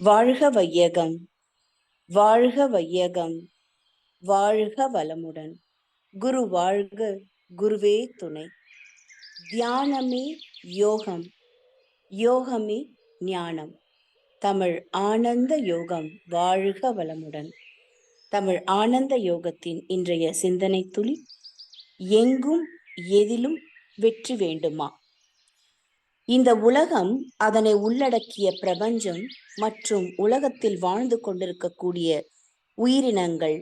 வாழ்க வையகம், வாழ்க வையகம், வாழ்க வளமுடன். குரு வாழ்க, குருவே துணை. தியானமே யோகம், யோகமே ஞானம். தமிழ் ஆனந்த யோகம் வாழ்க வளமுடன். தமிழ் ஆனந்த யோகத்தின் இன்றைய சிந்தனை துளி, எங்கும் எதிலும் வெற்றி வேண்டுமா? இந்த உலகம், அதனை உள்ளடக்கிய பிரபஞ்சம் மற்றும் உலகத்தில் வாழ்ந்து கொண்டிருக்கக்கூடிய உயிரினங்கள்,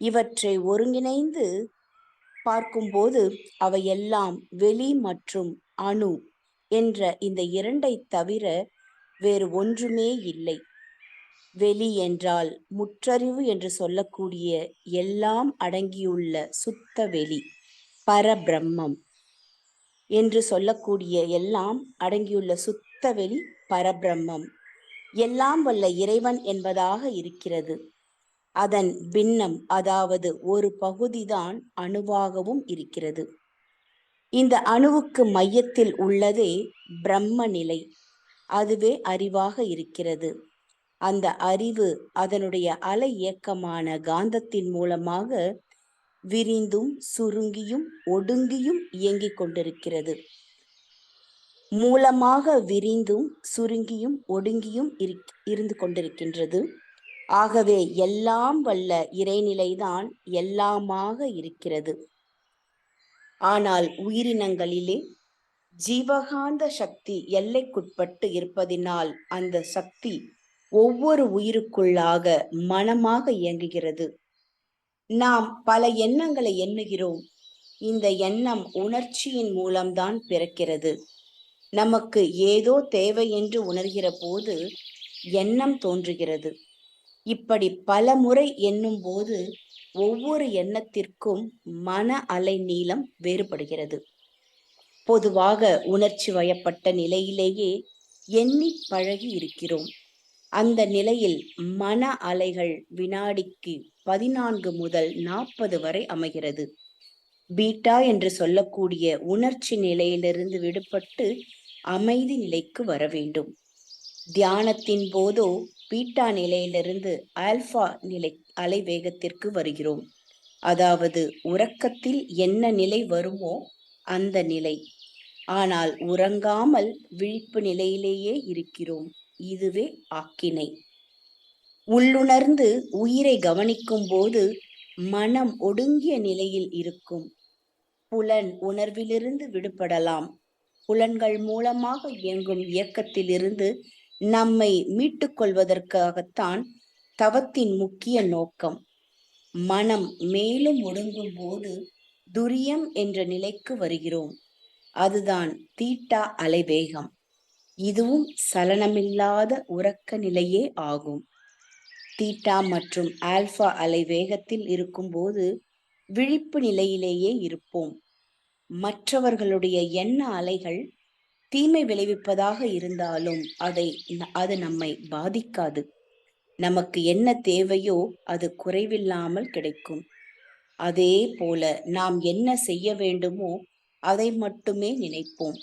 இவற்றை ஒருங்கிணைந்து பார்க்கும்போது அவையெல்லாம் வெளி மற்றும் அணு என்ற இந்த இரண்டை தவிர வேறு ஒன்றுமே இல்லை. வெளி என்றால் முற்றறிவு என்று சொல்லக்கூடிய எல்லாம் அடங்கியுள்ள சுத்த வெளி, பரபிரம்மம் என்று சொல்லக்கூடிய எல்லாம் அடங்கியுள்ள சுத்த வெளி பரபிரம்மம் எல்லாம் வல்ல இறைவன் என்பதாக இருக்கிறது. அதன் பின்னம், அதாவது ஒரு பகுதிதான் அணுவாகவும் இருக்கிறது. இந்த அணுவுக்கு மையத்தில் உள்ளதே பிரம்ம நிலை, அதுவே அறிவாக இருக்கிறது. அந்த அறிவு அதனுடைய அலை இயக்கமான காந்தத்தின் மூலமாக விரிந்தும் சுருங்கியும் ஒடுங்கியும் இயங்கிக் கொண்டிருக்கிறது. மூலமாக விரிந்தும் சுருங்கியும் ஒடுங்கியும் இருந்து கொண்டிருக்கின்றது. ஆகவே எல்லாம் வல்ல இறைநிலைதான் எல்லாமாக இருக்கிறது. ஆனால் உயிரினங்களிலே ஜீவகாந்த சக்தி எல்லைக்குட்பட்டு இருப்பதினால் அந்த சக்தி ஒவ்வொரு உயிருக்குள்ளாக மனமாக இயங்குகிறது. நாம் பல எண்ணங்களை எண்ணுகிறோம். இந்த எண்ணம் உணர்ச்சியின் மூலம்தான் பிறக்கிறது. நமக்கு ஏதோ தேவை என்று உணர்கிற போது எண்ணம் தோன்றுகிறது. இப்படி பல முறை எண்ணும் போது ஒவ்வொரு எண்ணத்திற்கும் மன அலை நீளம் வேறுபடுகிறது. பொதுவாக உணர்ச்சி வயப்பட்ட நிலையிலேயே எண்ணி பழகி இருக்கிறோம். அந்த நிலையில் மன அலைகள் வினாடிக்கு 14 முதல் 40 வரை அமைகிறது. பீட்டா என்று சொல்லக்கூடிய உணர்ச்சி நிலையிலிருந்து விடுபட்டு அமைதி நிலைக்கு வர வேண்டும். தியானத்தின் போதோ பீட்டா நிலையிலிருந்து ஆல்பா நிலை அலை வேகத்திற்கு வருகிறோம். அதாவது உறக்கத்தில் என்ன நிலை வருமோ அந்த நிலை. ஆனால் உறங்காமல் விழிப்பு நிலையிலேயே இருக்கிறோம். இதுவே ஆக்கினை. உள்ளுணர்ந்து உயிரை கவனிக்கும் போது மனம் ஒடுங்கிய நிலையில் இருக்கும். புலன் உணர்விலிருந்து விடுபடலாம். புலன்கள் மூலமாக இயங்கும் இயக்கத்திலிருந்து நம்மை மீட்டுக் கொள்வதற்காகத்தான் தவத்தின் முக்கிய நோக்கம். மனம் மேலும் ஒடுங்கும் போது துரியம் என்ற நிலைக்கு வருகிறோம். அதுதான் தீட்டா அலைவேகம். இதுவும் சலனமில்லாத உறக்க நிலையே ஆகும். தீட்டா மற்றும் ஆல்பா அலை வேகத்தில் இருக்கும்போது விழிப்பு நிலையிலேயே இருப்போம். மற்றவர்களுடைய எண்ண அலைகள் தீமை விளைவிப்பதாக இருந்தாலும் அது நம்மை பாதிக்காது. நமக்கு என்ன தேவையோ அது குறைவில்லாமல் கிடைக்கும். அதே போல நாம் என்ன செய்ய வேண்டுமோ அதை மட்டுமே நினைப்போம்.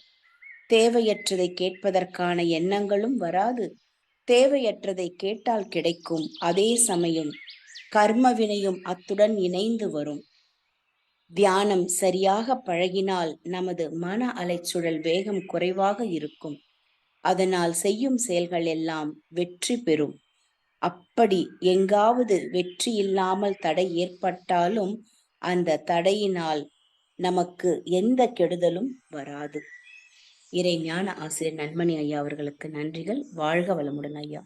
தேவையற்றதை கேட்பதற்கான எண்ணங்களும் வராது. தேவையற்றதை கேட்டால் கிடைக்கும். அதே சமயம் கர்ம வினையும் அத்துடன் இணைந்து வரும். தியானம் சரியாக பழகினால் நமது மன அலைச்சுழல் வேகம் குறைவாக இருக்கும். அதனால் செய்யும் செயல்கள் எல்லாம் வெற்றி பெறும். அப்படி எங்காவது வெற்றி இல்லாமல் தடை ஏற்பட்டாலும் அந்த தடையினால் நமக்கு எந்த கெடுதலும் வராது. இறை ஞான ஆசிரியர் நன்மணி ஐயா அவர்களுக்கு நன்றிகள். வாழ்க வளமுடன் ஐயா.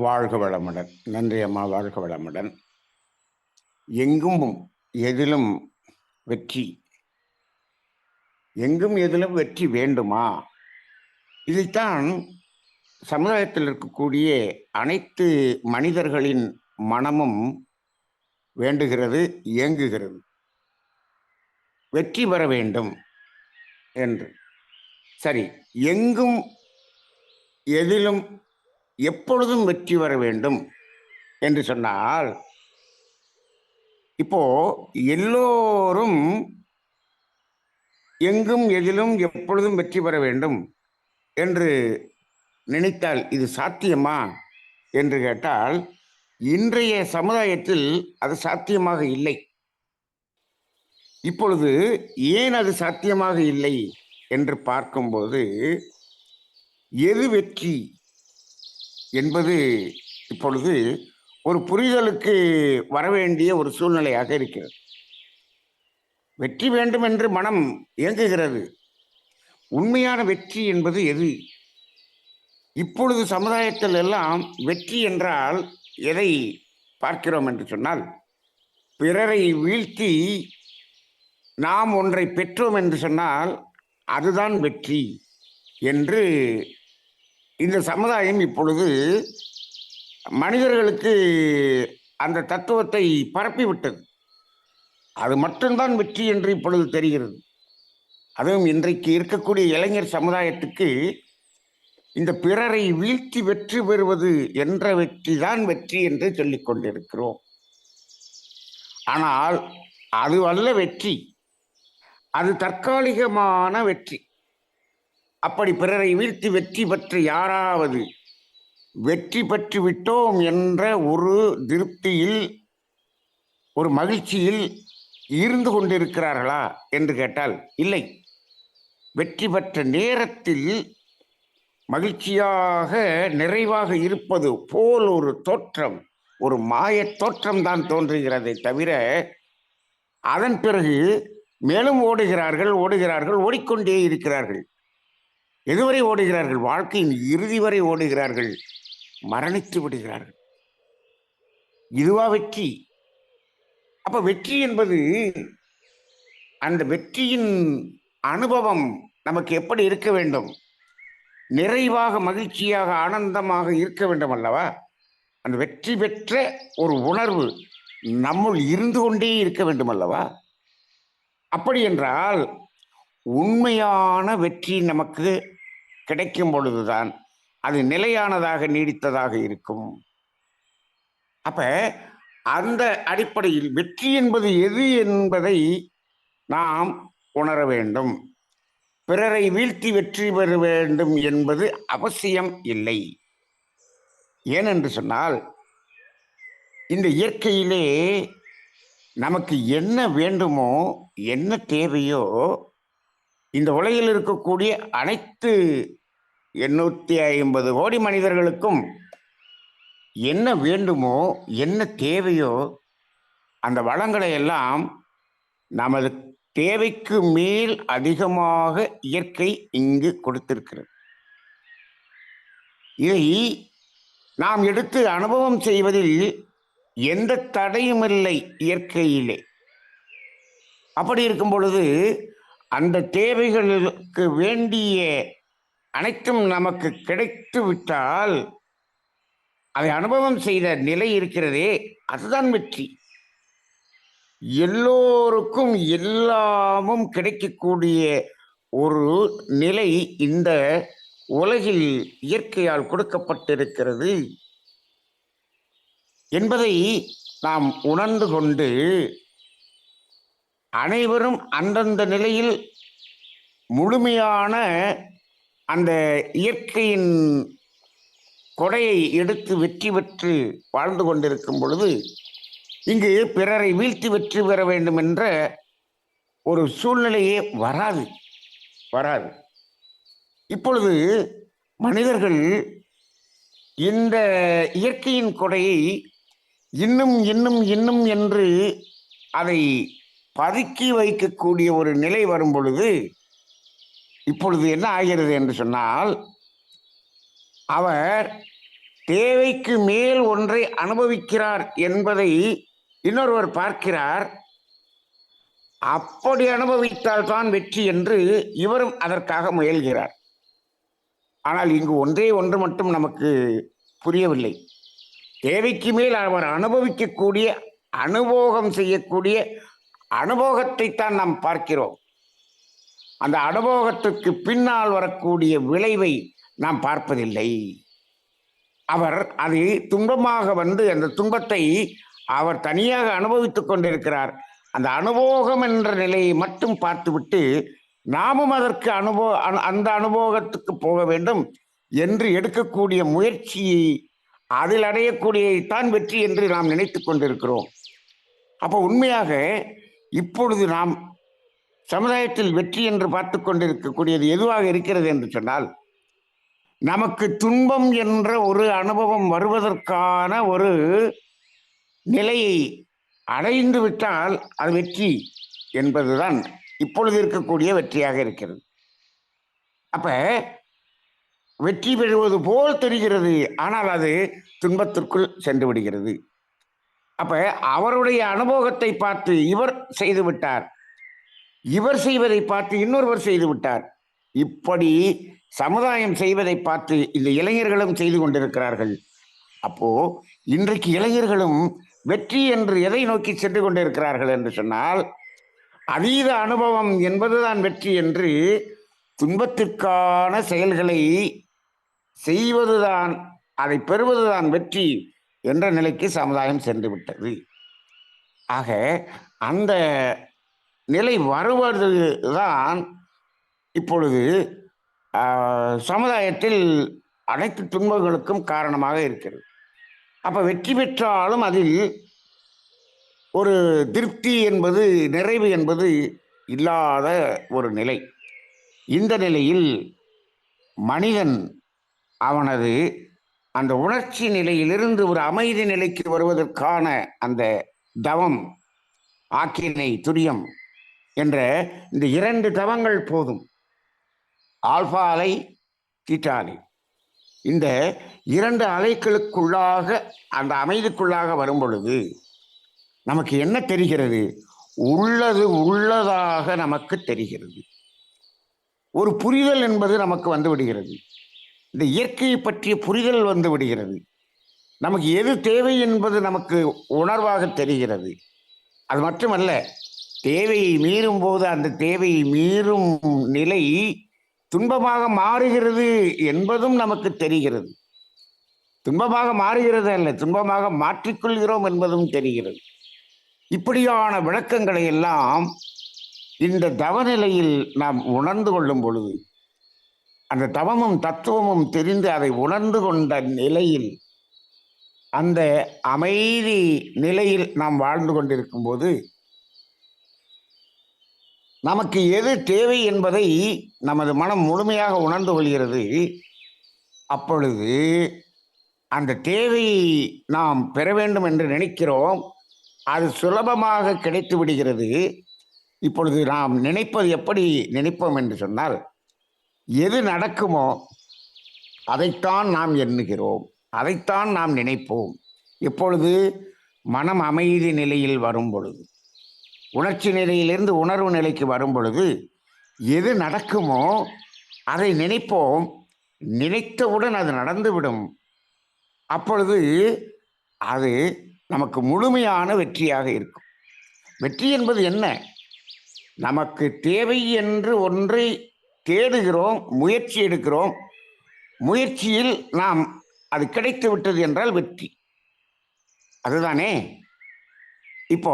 வாழ்க வளமுடன். நன்றி அம்மா. வாழ்க வளமுடன். எங்கும் எதிலும் வெற்றி, எங்கும் எதிலும் வெற்றி வேண்டுமா? இதைத்தான் சமுதாயத்தில் இருக்கக்கூடிய அனைத்து மனிதர்களின் மனமும் வேண்டுகிறது, இயங்குகிறது. வெற்றி பெற வேண்டும் என்று. சரி, எங்கும் எதிலும் எப்பொழுதும் வெற்றி பெற வேண்டும் என்று சொன்னால், இப்போ எல்லோரும் எங்கும் எதிலும் எப்பொழுதும் வெற்றி பெற வேண்டும் என்று நினைத்தால் இது சாத்தியமா என்று கேட்டால் இன்றைய சமுதாயத்தில் அது சாத்தியமாக இல்லை. இப்பொழுது ஏன் அது சாத்தியமாக இல்லை என்று பார்க்கும்போது, எது வெற்றி என்பது இப்பொழுது ஒரு புரிதலுக்கு வரவேண்டிய ஒரு சூழ்நிலையாக இருக்கிறது. வெற்றி வேண்டும் என்று மனம் இயங்குகிறது. உண்மையான வெற்றி என்பது எது? இப்பொழுது சமுதாயத்தில் எல்லாம் வெற்றி என்றால் எதை பார்க்கிறோம் என்று சொன்னால், பிறரை வீழ்த்தி நாம் ஒன்றை பெற்றோம் என்று சொன்னால் அதுதான் வெற்றி என்று இந்த சமுதாயம் இப்பொழுது மனிதர்களுக்கு அந்த தத்துவத்தை பரப்பிவிட்டது. அது மட்டும்தான் வெற்றி என்று இப்பொழுது தெரிகிறது. அதுவும் இன்றைக்கு இருக்கக்கூடிய இளைஞர் சமுதாயத்துக்கு இந்த பிறரை வீழ்த்தி வெற்றி பெறுவது என்ற வெற்றி தான் வெற்றி என்று சொல்லிக் கொண்டிருக்கிறோம். ஆனால் அது அல்ல வெற்றி, அது தற்காலிகமான வெற்றி. அப்படி பிறரை வீழ்த்தி வெற்றி பெற்று யாராவது வெற்றி பெற்று விட்டோம் என்ற ஒரு திருப்தியில், ஒரு மகிழ்ச்சியில் இருந்து கொண்டிருக்கிறார்களா என்று கேட்டால் இல்லை. வெற்றி பெற்ற நேரத்தில் மகிழ்ச்சியாக நிறைவாக இருப்பது போல் ஒரு தோற்றம், ஒரு மாயத் தோற்றம் தான் தோன்றுகிறதை தவிர, அதன் பிறகு மேலும் ஓடுகிறார்கள் ஓடிக்கொண்டே இருக்கிறார்கள். எதுவரை ஓடுகிறார்கள்? வாழ்க்கையின் இறுதி வரை ஓடுகிறார்கள், மரணித்து விடுகிறார்கள். இதுவா வெற்றி? அப்ப வெற்றி என்பது, அந்த வெற்றியின் அனுபவம் நமக்கு எப்படி இருக்க வேண்டும்? நிறைவாக, மகிழ்ச்சியாக, ஆனந்தமாக இருக்க வேண்டும் அல்லவா? அந்த வெற்றி பெற்ற ஒரு உணர்வு நம்முள் இருந்து கொண்டே இருக்க வேண்டும் அல்லவா? அப்படி என்றால் உண்மையான வெற்றி நமக்கு கிடைக்கும் பொழுதுதான் அது நிலையானதாக, நீடித்ததாக இருக்கும். அப்ப அந்த அடிப்படையில் வெற்றி என்பது எது என்பதை நாம் உணர வேண்டும். பிறரை வீழ்த்தி வெற்றி பெற வேண்டும் என்பது அவசியம் இல்லை. ஏனென்று சொன்னால், இந்த இயற்கையிலே நமக்கு என்ன வேண்டுமோ, என்ன தேவையோ, இந்த உலகில் இருக்கக்கூடிய அனைத்து 850 கோடி மனிதர்களுக்கும் என்ன வேண்டுமோ, என்ன தேவையோ, அந்த வளங்களை எல்லாம் நமது தேவைக்கு மேல் அதிகமாக இயற்கை இங்கு கொடுத்திருக்கிறது. இதை நாம் எடுத்து அனுபவம் செய்வதில் எந்த தடையும் இல்லை இயற்கையிலே. அப்படி இருக்கும் பொழுது அந்த தேவைகளுக்கு வேண்டிய அனைத்தும் நமக்கு கிடைத்து விட்டால், அதை அனுபவம் செய்த நிலை இருக்கிறதே, அதுதான் வெற்றி. எல்லோருக்கும் எல்லாமும் கிடைக்கக்கூடிய ஒரு நிலை இந்த உலகில் இயற்கையால் கொடுக்கப்பட்டிருக்கிறது என்பதை நாம் உணர்ந்து கொண்டு, அனைவரும் அந்தந்த நிலையில் முழுமையான அந்த இயற்கையின் கொடையை எடுத்து வெற்றி பெற்று வாழ்ந்து கொண்டிருக்கும் பொழுது, இங்கு பிறரை வீழ்த்தி வெற்றி பெற வேண்டும் என்ற ஒரு சூழ்நிலையே வராது. இப்பொழுது மனிதர்கள் இந்த இயற்கையின் கொடையை இன்னும் இன்னும் இன்னும் என்று அதை பதுக்கி வைக்கக்கூடிய ஒரு நிலை வரும் பொழுது, இப்பொழுது என்ன ஆகிறது என்று சொன்னால், அவர் தேவைக்கு மேல் ஒன்றை அனுபவிக்கிறார் என்பதை இன்னொருவர் பார்க்கிறார். அப்படி அனுபவித்தால் தான் வெற்றி என்று இவரும் அதற்காக முயல்கிறார். ஆனால் இங்கு ஒன்றே ஒன்று மட்டும் நமக்கு புரியவில்லை. தேவைக்கு மேல் அவர் அனுபவிக்கக்கூடிய, அனுபோகம் செய்யக்கூடிய அனுபோகத்தை தான் நாம் பார்க்கிறோம். அந்த அனுபோகத்திற்கு பின்னால் வரக்கூடிய விளைவை நாம் பார்ப்பதில்லை. அவர் அது துன்பமாக வந்து அந்த துன்பத்தை அவர் தனியாக அனுபவித்துக் கொண்டிருக்கிறார். அந்த அனுபோகம் என்ற நிலையை மட்டும் பார்த்துவிட்டு நாமும் அதற்கு அந்த அனுபோகத்துக்கு போக வேண்டும், என்று எடுக்கக்கூடிய முயற்சியை அதில் அடையக்கூடியதான் வெற்றி என்று நாம் நினைத்து கொண்டிருக்கிறோம். அப்போ உண்மையாக இப்பொழுது நாம் சமுதாயத்தில் வெற்றி என்று பார்த்து கொண்டிருக்கக்கூடியது எதுவாக இருக்கிறது என்று சொன்னால், நமக்கு துன்பம் என்ற ஒரு அனுபவம் வருவதற்கான ஒரு நிலையை அடைந்து விட்டால் அது வெற்றி என்பதுதான் இப்பொழுது இருக்கக்கூடிய வெற்றியாக இருக்கிறது. அப்ப வெற்றி பெறுவது போல் தெரிகிறது, ஆனால் அது துன்பத்திற்குள் சென்று விடுகிறது. அப்ப அவருடைய அனுபவத்தை பார்த்து இவர் செய்து விட்டார், இவர் செய்வதை பார்த்து இன்னொருவர் செய்து விட்டார். இப்படி சமுதாயம் செய்வதை பார்த்து இந்த இளைஞர்களும் செய்து கொண்டிருக்கிறார்கள். அப்போ இன்றைக்கு இளைஞர்களும் வெற்றி என்று எதை நோக்கி சென்று கொண்டிருக்கிறார்கள் என்று சொன்னால், அதீத அனுபவம் என்பதுதான் வெற்றி என்று துன்பத்திற்கான செயல்களை செய்வதுதான், அதை பெறுவதுதான் வெற்றி என்ற நிலைக்கு சமுதாயம் சென்று விட்டது. ஆக அந்த நிலை வருவதுதான் இப்பொழுது சமுதாயத்தில் அனைத்து துன்பங்களுக்கும் காரணமாக இருக்கிறது. அப்ப வெற்றி பெற்றாலும் அதில் ஒரு திருப்தி என்பது, நிறைவு என்பது இல்லாத ஒரு நிலை. இந்த நிலையில் மனிதன் அவனது அந்த உணர்ச்சி நிலையிலிருந்து ஒரு அமைதி நிலைக்கு வருவதற்கான அந்த தவம், ஆக்கினை, துரியம் என்ற இந்த 2 தவங்கள் போதும். ஆல்பா அலை, தீட்டா அலை, இந்த 2 அலைகளுக்குள்ளாக அந்த அமைதிக்குள்ளாக வரும் பொழுது நமக்கு என்ன தெரிகிறது? உள்ளது உள்ளதாக நமக்கு தெரிகிறது. ஒரு புரிதல் என்பது நமக்கு வந்து விடுகிறது. இந்த இயற்கையை பற்றிய புரிதல் வந்து விடுகிறது. நமக்கு எது தேவை என்பது நமக்கு உணர்வாக தெரிகிறது. அது மட்டுமல்ல, தேவையை மீறும் போது அந்த தேவையை மீறும் நிலை துன்பமாக மாறுகிறது என்பதும் நமக்கு தெரிகிறது. துன்பமாக மாறுகிறது அல்ல, துன்பமாக மாற்றிக்கொள்கிறோம் என்பதும் தெரிகிறது. இப்படியான விளக்கங்களை எல்லாம் இந்த தவநிலையில் நாம் உணர்ந்து கொள்ளும் பொழுது, அந்த தவமும் தத்துவமும் தெரிந்து அதை உணர்ந்து கொண்ட நிலையில், அந்த அமைதி நிலையில் நாம் வாழ்ந்து கொண்டிருக்கும் போது நமக்கு எது தேவை என்பதை நமது மனம் முழுமையாக உணர்ந்து கொள்கிறது. அப்பொழுது அந்த தேவையை நாம் பெற வேண்டும் என்று நினைக்கிறோம், அது சுலபமாக கிடைத்து விடுகிறது. இப்பொழுது நாம் நினைப்பது எப்படி நினைப்போம் என்று சொன்னால், எது நடக்குமோ அதைத்தான் நாம் எண்ணுகிறோம், அதைத்தான் நாம் நினைப்போம். எப்பொழுது? மனம் அமைதி நிலையில் வரும் பொழுது, உணர்ச்சி நிலையிலிருந்து உணர்வு நிலைக்கு வரும் பொழுது எது நடக்குமோ அதை நினைப்போம். நினைத்தவுடன் அது நடந்துவிடும். அப்பொழுது அது நமக்கு முழுமையான வெற்றியாக இருக்கும். வெற்றி என்பது என்ன? நமக்கு தேவை என்று ஒன்றை தேடுகிறோம், முயற்சி எடுக்கிறோம், முயற்சியில் நாம் அது கிடைத்து விட்டது என்றால் வெற்றி. அதுதானே? இப்போ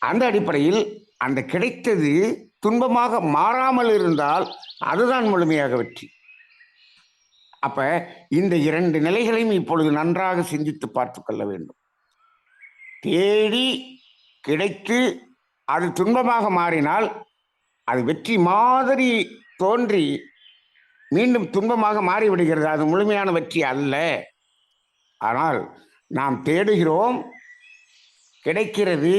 அந்த அடிப்படையில் அந்த கிடைத்தது துன்பமாக மாறாமல் இருந்தால் அதுதான் முழுமையாக வெற்றி. அப்ப இந்த 2 நிலைகளையும் இப்பொழுது நன்றாக சிந்தித்து பார்த்து கொள்ள வேண்டும். தேடி கிடைத்து அது துன்பமாக மாறினால் அது வெற்றி மாதிரி தோன்றி மீண்டும் துன்பமாக மாறிவிடுகிறது. அது முழுமையான வெற்றி அல்ல. ஆனால் நாம் தேடுகிறோம், கிடைக்கிறது,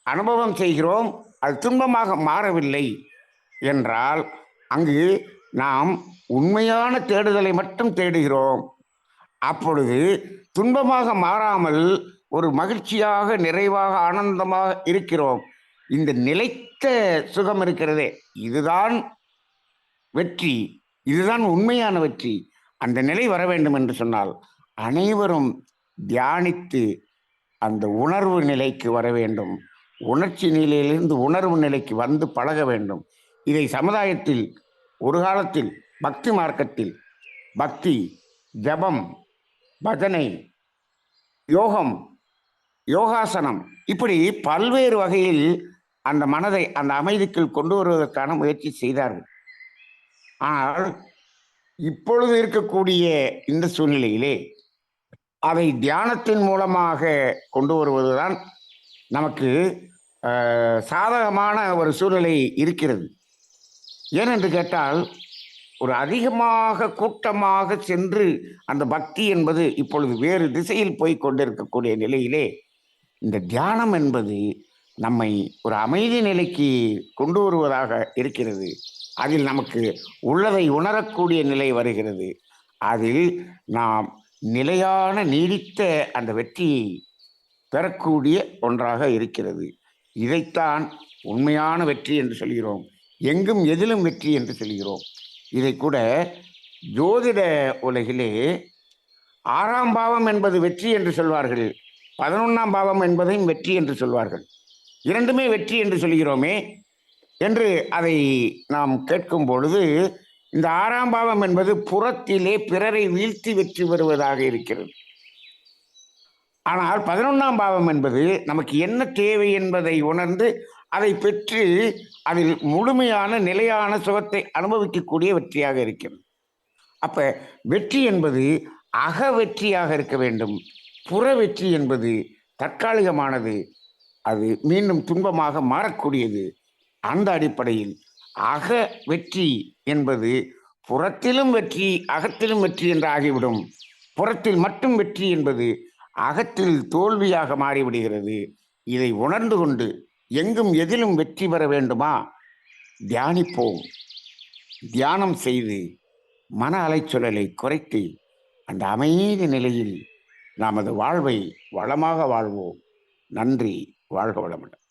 அனுபவம் செய்கிறோம், அது துன்பமாக மாறவில்லை என்றால் அங்கு நாம் உண்மையான தேடுதலை மட்டும் தேடுகிறோம். அப்பொழுது துன்பமாக மாறாமல் ஒரு மகிழ்ச்சியாக, நிறைவாக, ஆனந்தமாக இருக்கிறோம். இந்த நிலைத்த சுகம் இருக்கிறதே, இதுதான் வெற்றி, இதுதான் உண்மையான வெற்றி. அந்த நிலை வர வேண்டும் என்று சொன்னால் அனைவரும் தியானித்து அந்த உணர்வு நிலைக்கு வர வேண்டும். உணர்ச்சி நிலையிலிருந்து உணர்வு நிலைக்கு வந்து பழக வேண்டும். இதை சமுதாயத்தில் ஒரு காலத்தில் பக்தி மார்க்கத்தில் பக்தி, ஜபம், பஜனை, யோகம், யோகாசனம், இப்படி பல்வேறு வகையில் அந்த மனதை அந்த அமைதிக்குள் கொண்டு வருவதற்கான முயற்சி செய்தார்கள். ஆனால் இப்பொழுது இருக்கக்கூடிய இந்த சூழ்நிலையிலே அதை தியானத்தின் மூலமாக கொண்டு வருவதுதான் நமக்கு சாதகமான ஒரு சூழ்நிலை இருக்கிறது. ஏனென்று கேட்டால், ஒரு அதிகமாக கூட்டமாக சென்று அந்த பக்தி என்பது இப்பொழுது வேறு திசையில் போய் கொண்டிருக்கக்கூடிய நிலையிலே, இந்த தியானம் என்பது நம்மை ஒரு அமைதி நிலைக்கு கொண்டு வருவதாக இருக்கிறது. அதில் நமக்கு உள்ளதை உணரக்கூடிய நிலை வருகிறது. அதில் நாம் நிலையான நீடித்த அந்த வெற்றியை பெறக்கூடிய ஒன்றாக இருக்கிறது. இதைத்தான் உண்மையான வெற்றி என்று சொல்கிறோம். எங்கும் எதிலும் வெற்றி என்று சொல்கிறோம். இதை கூட ஜோதிட உலகிலே 6ஆம் பாவம் என்பது வெற்றி என்று சொல்வார்கள், 11ஆம் பாவம் என்பதையும் வெற்றி என்று சொல்வார்கள். இரண்டுமே வெற்றி என்று சொல்கிறோமே என்று அதை நாம் கேட்கும் பொழுது, இந்த 6ஆம் பாவம் என்பது புறத்திலே பிறரை வீழ்த்தி வெற்றி பெறுவதாக இருக்கிறது. ஆனால் 11ஆம் பாவம் என்பது நமக்கு என்ன தேவை என்பதை உணர்ந்து அதை பெற்று அதில் முழுமையான நிலையான சுகத்தை அனுபவிக்கக்கூடிய வெற்றியாக இருக்கிறது. அப்ப வெற்றி என்பது அக வெற்றியாக இருக்க வேண்டும். புற வெற்றி என்பது தற்காலிகமானது, அது மீண்டும் துன்பமாக மாறக்கூடியது. அந்த அடிப்படையில் அக வெற்றி என்பது புறத்திலும் வெற்றி அகத்திலும் வெற்றி என்று ஆகிவிடும். புறத்தில் மட்டும் வெற்றி என்பது அகத்தில் தோல்வியாக மாறிவிடுகிறது. இதை உணர்ந்து கொண்டு எங்கும் எதிலும் வெற்றி பெற வேண்டுமா? தியானிப்போம். தியானம் செய்து மன அலைச்சொலலை குறைத்து அந்த அமைதி நிலையில் நமது வாழ்வை வளமாக வாழ்வோம். நன்றி. வாழ்க வளமுடன்.